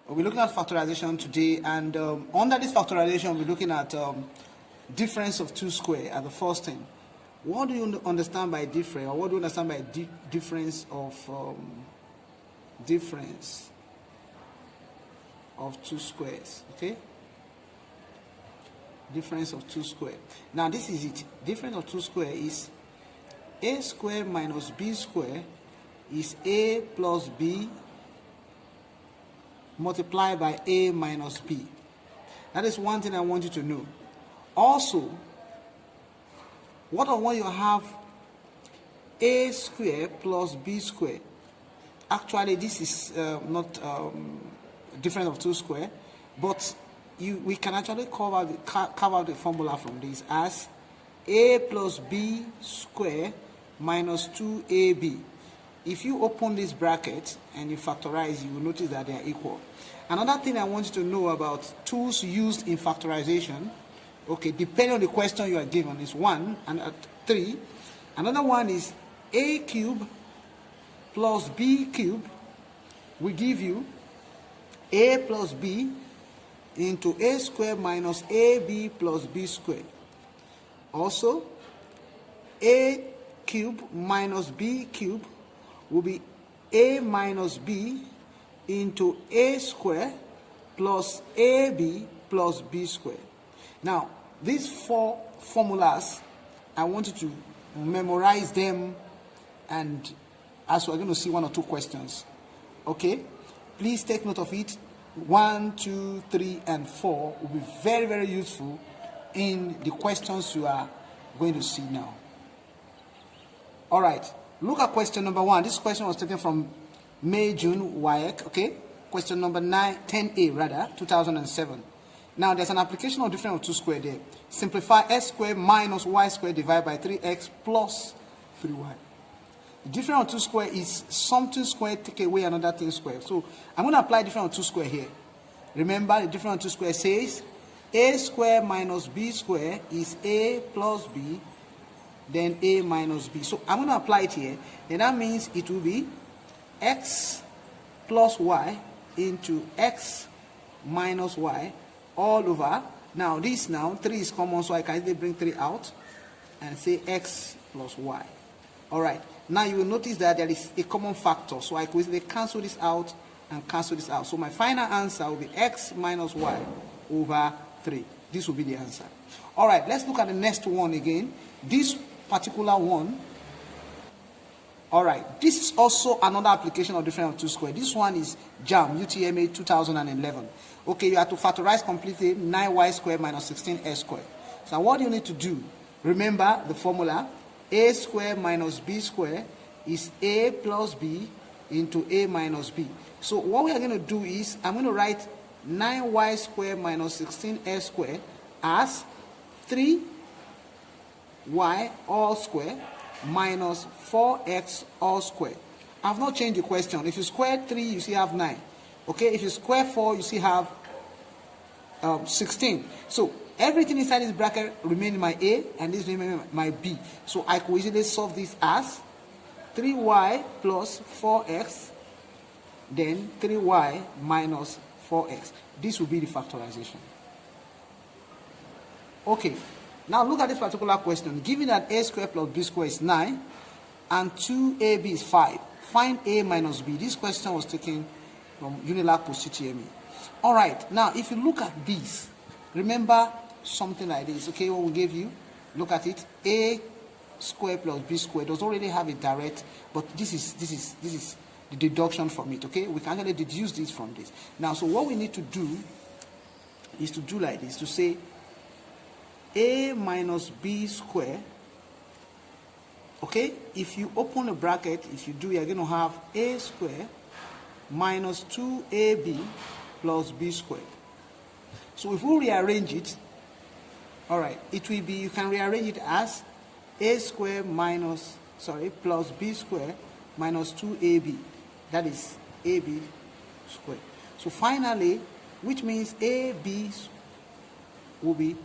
We're looking at factorization today, and under this factorization, we're looking at difference of two square as the first thing. What do you understand by difference, or what do you understand by difference of two squares? Okay, difference of two square. Now this is it. Difference of two square is a square minus b square is a plus b multiplied by a minus b. That is one thing I want you to know. Also, what I want you to have a square plus b square. Actually, this is not difference of two square, but we can actually carve out the formula from this as a plus b square minus 2ab. If you open this bracket and you factorize, you will notice that they are equal. Another thing I want you to know about tools used in factorization, okay, depending on the question you are given, is 1 and 3. Another one is a cube plus b cube will give you a plus b into a square minus ab plus b square. Also, a cube minus b cube will be a minus b into a square plus ab plus b square. Now, these four formulas, I want you to memorize them, and as we're going to see one or two questions. Okay? Please take note of it. 1, 2, 3, and 4 will be very, very useful in the questions you are going to see now. All right. Look at question number 1. This question was taken from May, June, WAEC, okay? Question number 10A, rather, 2007. Now, there's an application of difference of two square there. Simplify x squared minus y squared divided by 3x plus 3y. The difference of two square is something square, take away another thing square. So, I'm going to apply difference of two square here. Remember, the difference of two square says a square minus b square is a plus b, then a minus b. So I'm going to apply it here, and that means it will be x plus y into x minus y all over. Now this 3 is common, so I can easily bring 3 out and say x plus y. Alright, now you will notice that there is a common factor, so I could easily cancel this out and cancel this out. So my final answer will be x minus y over 3. This will be the answer. Alright, let's look at the next one again. This particular one. Alright, this is also another application of difference of two square. This one is Jamb, UTME 2011. Okay, you have to factorize completely 9y squared minus 16x squared. So what do you need to do? Remember the formula. A squared minus b squared is a plus b into a minus b. So what we are going to do is, I'm going to write 9y squared minus 16x squared as 3y all square minus 4x all square. I have not changed the question. If you square 3, you still have 9. Okay, if you square 4, you still have 16. So everything inside this bracket remains my a, and this remains my b. So I could easily solve this as 3y plus 4x, then 3y minus 4x. This will be the factorization. Okay. Now look at this particular question. Given that a squared plus b squared is 9 and 2ab is 5, find a minus b. This question was taken from UNILAG post UTME. Alright, now if you look at this, remember something like this, okay, what we gave you, look at it, a squared plus b squared does already have a direct, but this is the deduction from it, okay? We can actually deduce this from this. Now, so what we need to do is to do like this, to say a minus b square, okay, if you open a bracket, if you do, you're going to have a square minus 2ab plus b squared. So if we rearrange it, all right, it will be, you can rearrange it as a square plus b square minus 2ab. That is ab squared. So finally, which means ab will be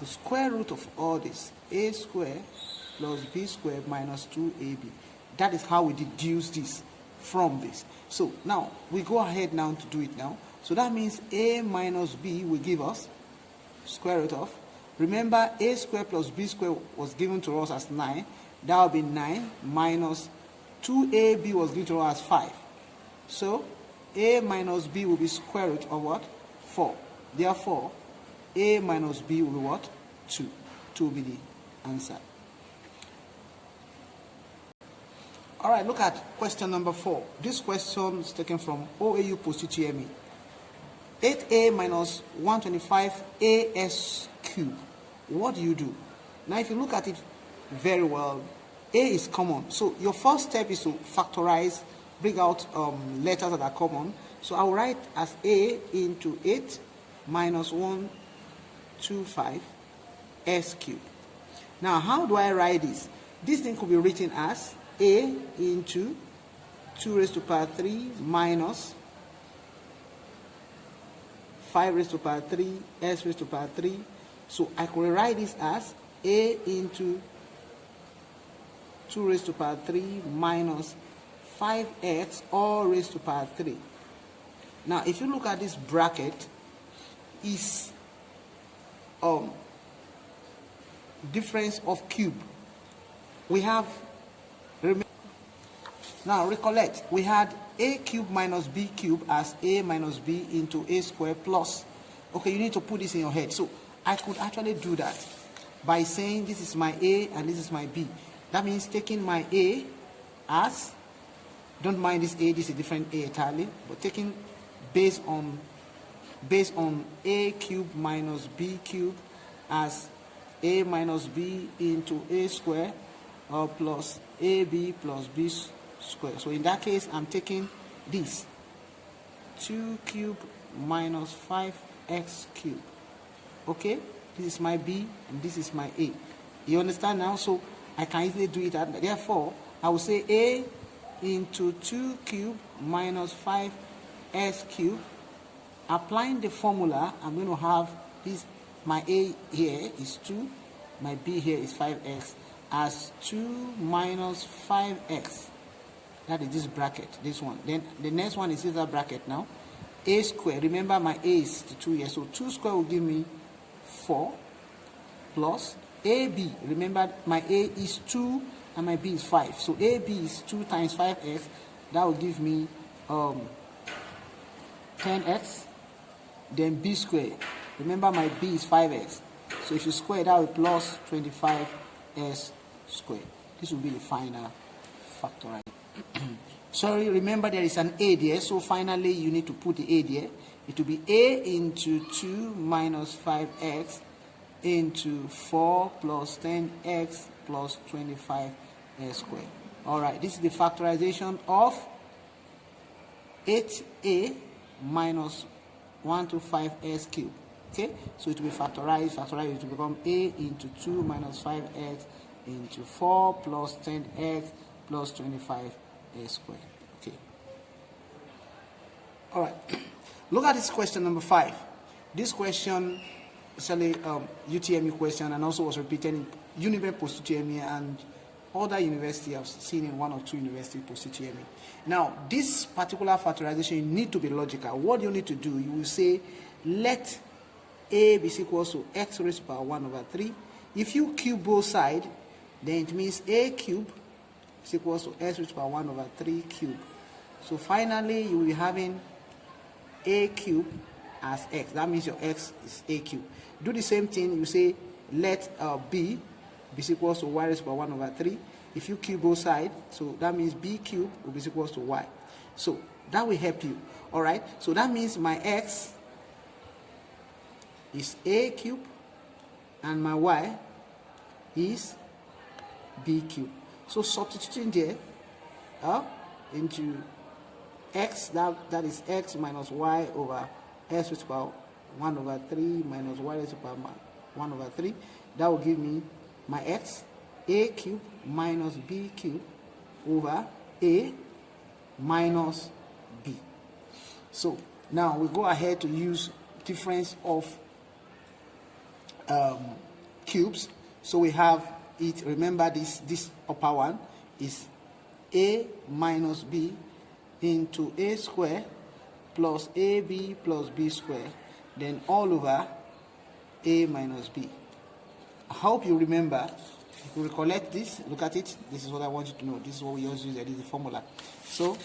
the square root of all this, a square plus b squared minus 2ab. That is how we deduce this from this. So now we go ahead now to do it now. So that means a minus b will give us square root of, remember a square plus b square was given to us as 9, that will be 9 minus 2ab was given to us as 5. So a minus b will be square root of what? 4. Therefore, a minus b will be what? 2. 2 will be the answer. Alright, look at question number 4. This question is taken from OAU Post UTME. 8a minus 125as cubed. What do you do? Now if you look at it very well, a is common. So your first step is to factorize, bring out letters that are common. So I will write as a into 8 minus 125 s cubed. Now how do I write this? This thing could be written as a into 2 raised to power 3 minus 5 raised to power 3 s raised to power 3. So I could write this as a into 2 raised to power 3 minus 5x all raised to power 3. Now if you look at this bracket, is difference of cube. We have, now recollect, we had a cube minus b cube as a minus b into a square plus. Okay, you need to put this in your head. So I could actually do that by saying this is my a and this is my b. That means taking my a as, don't mind this a, this is a different a entirely, but taking based on a cube minus b cube as a minus b into a square plus ab plus b square. So in that case, I'm taking this 2 cube minus 5x cube. Okay, this is my b and this is my a. You understand now? So I can easily do it. Therefore, I will say a into 2 cube minus 5s cube. Applying the formula, I'm going to have this, my a here is 2, my b here is 5x, as 2 minus 5x. That is this bracket, this one. Then the next one is this bracket now. A square, remember my a is 2 here, so 2 square will give me 4 plus ab, remember my a is 2 and my b is 5. So ab is 2 times 5x, that will give me 10x. Then b squared, remember my b is 5x. So if you square that with plus 25s squared. This will be the final factorization. Sorry, remember there is an a there, so finally you need to put the a there. It will be a into 2 minus 5x into 4 plus 10x plus 25s squared. Alright, this is the factorization of 8a minus 125s cubed. Okay, so it will be factorized, it will become a into 2 minus 5x into 4 plus 10x plus 25s squared. Okay. All right. Look at this question number 5. This question is a UTME question and also was repeated in Univen Post UTME and other universities I've seen in 1 or 2 universities Post UTME. Now, this particular factorization, you need to be logical. What you need to do, you will say, let a be equal to x raised to power 1 over 3. If you cube both sides, then it means a cube is equal to x raised to power 1 over 3 cube. So finally, you will be having a cube as x. That means your x is a cube. Do the same thing. You say let b be equal to y raised to power 1 over 3. If you cube both sides, so that means b cube will be equal to y. So that will help you. All right. So that means my x is a cube and my y is b cube. So substituting there into x, that is x minus y over s raised to power 1 over 3 minus y raised to power 1 over 3. That will give me my x, a cube minus b cube over a minus b. So now we go ahead to use difference of cubes. So we have it, remember this upper one is a minus b into a square plus AB plus B square, then all over A minus B. I hope you remember. If you recollect this, look at it. This is what I want you to know. This is what we always use. That is the formula. So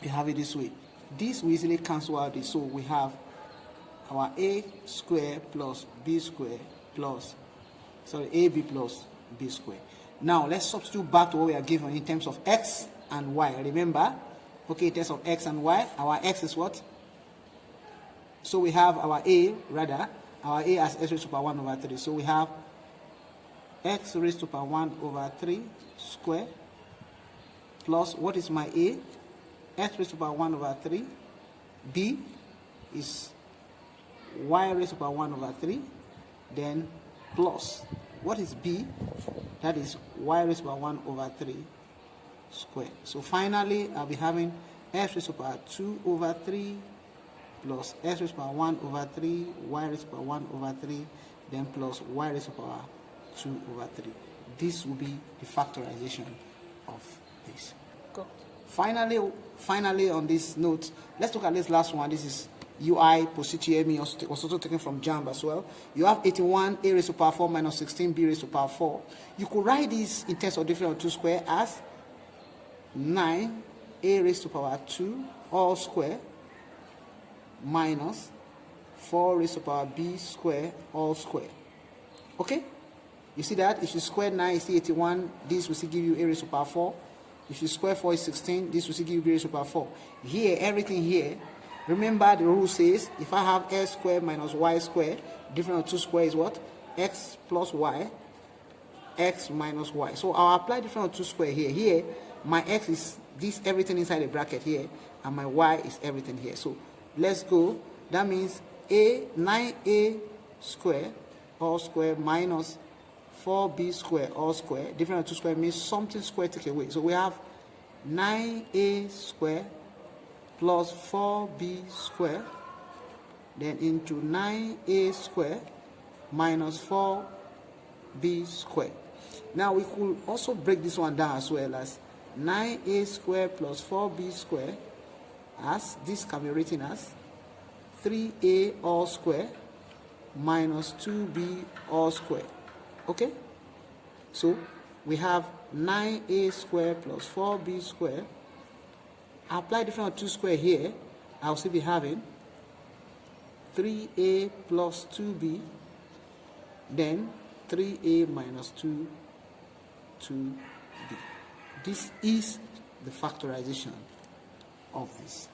you have it this way. This will easily cancel out this. So we have our A square plus B square plus, sorry, AB plus B square. Now let's substitute back to what we are given in terms of X and Y. Remember, okay, in terms of X and Y, our X is what? So we have our A, rather, our A as x raised to power 1 over 3. So we have x raised to power 1 over 3 square plus, what is my A? X raised to power 1 over 3. B is y raised to power 1 over 3. Then plus, what is B? That is y raised to power 1 over 3 square. So finally, I'll be having x raised to power 2 over 3 plus x raised to power 1 over 3, y raised to power 1 over 3, then plus y raised to power 2 over 3. This will be the factorization of this. Go. Finally, on this note, let's look at this last one. This is UI post UTME, also taken from Jamb as well. You have 81 a raised to power 4 minus 16 b raised to power 4. You could write this in terms of difference of 2 square as 9 a raised to power 2 all square minus 4 raised to power b square all square. Okay? You see that? If you square 9, you see 81. This will still give you a raised to power 4. If you square 4 is 16. This will still give you b raised to power 4. Here, everything here, remember the rule says if I have x squared minus y squared, difference of 2 square is what? X plus y, x minus y. So I'll apply difference of 2 square here. Here, my x is this everything inside the bracket here, and my y is everything here. So let's go. That means 9a square all square minus 4b square all square. Difference of 2 square means something square take away. So we have 9a square plus 4b square, then into 9a square minus 4b square. Now we could also break this one down as well as 9a square plus 4b square, as this can be written as 3a all square minus 2b all square. Okay? So we have 9a square plus 4b square. Apply difference of 2 square here. I'll still be having 3a plus 2b, then 3a minus 2b. This is the factorization of this.